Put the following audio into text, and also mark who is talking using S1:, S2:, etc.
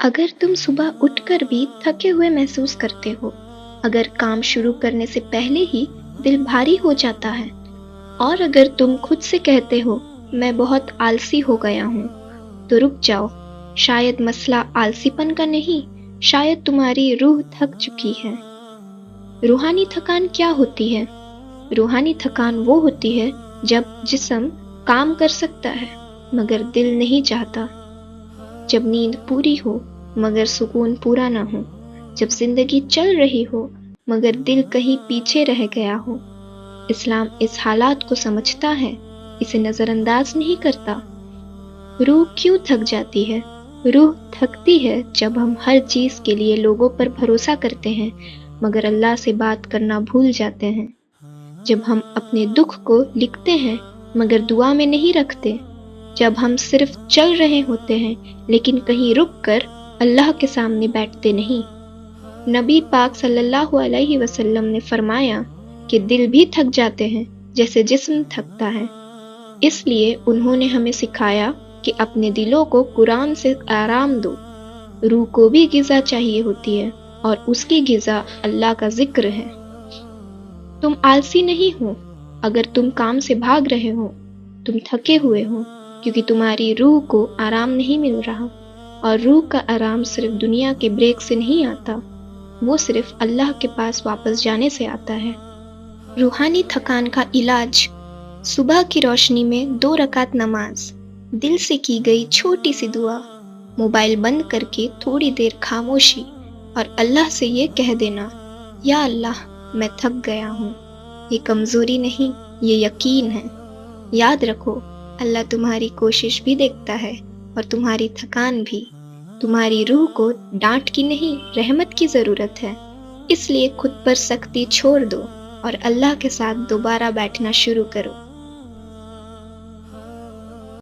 S1: اگر تم صبح اٹھ کر بھی تھکے ہوئے محسوس کرتے ہو، اگر کام شروع کرنے سے پہلے ہی دل بھاری ہو جاتا ہے، اور اگر تم خود سے کہتے ہو میں بہت آلسی ہو گیا ہوں، تو رک جاؤ۔ شاید مسئلہ آلسی پن کا نہیں، شاید تمہاری روح تھک چکی ہے۔ روحانی تھکان کیا ہوتی ہے؟ روحانی تھکان وہ ہوتی ہے جب جسم کام کر سکتا ہے مگر دل نہیں چاہتا، جب نیند پوری ہو مگر سکون پورا نہ ہو، جب زندگی چل رہی ہو مگر دل کہیں پیچھے رہ گیا ہو۔ اسلام اس حالات کو سمجھتا ہے، اسے نظر انداز نہیں کرتا۔ روح کیوں تھک جاتی ہے؟ روح تھکتی ہے جب ہم ہر چیز کے لیے لوگوں پر بھروسہ کرتے ہیں مگر اللہ سے بات کرنا بھول جاتے ہیں، جب ہم اپنے دکھ کو لکھتے ہیں مگر دعا میں نہیں رکھتے، جب ہم صرف چل رہے ہوتے ہیں لیکن کہیں رک کر اللہ کے سامنے بیٹھتے نہیں۔ نبی پاک صلی اللہ علیہ وسلم نے فرمایا کہ دل بھی تھک جاتے ہیں جیسے جسم تھکتا ہے، اس لیے انہوں نے ہمیں سکھایا کہ اپنے دلوں کو قرآن سے آرام دو۔ روح کو بھی غذا چاہیے ہوتی ہے اور اس کی غذا اللہ کا ذکر ہے۔ تم آلسی نہیں ہو اگر تم کام سے بھاگ رہے ہو، تم تھکے ہوئے ہو کیونکہ تمہاری روح کو آرام نہیں مل رہا، اور روح کا آرام صرف دنیا کے بریک سے نہیں آتا، وہ صرف اللہ کے پاس واپس جانے سے آتا ہے۔ روحانی تھکان کا علاج: صبح کی روشنی میں 2 رکعت نماز، دل سے کی گئی چھوٹی سی دعا، موبائل بند کر کے تھوڑی دیر خاموشی، اور اللہ سے یہ کہہ دینا، یا اللہ میں تھک گیا ہوں۔ یہ کمزوری نہیں، یہ یقین ہے۔ یاد رکھو، اللہ تمہاری کوشش بھی دیکھتا ہے اور تمہاری تھکان بھی۔ تمہاری روح کو ڈانٹ کی نہیں، رحمت کی ضرورت ہے، اس لیے خود پر سختی چھوڑ دو اور اللہ کے ساتھ دوبارہ بیٹھنا شروع کرو۔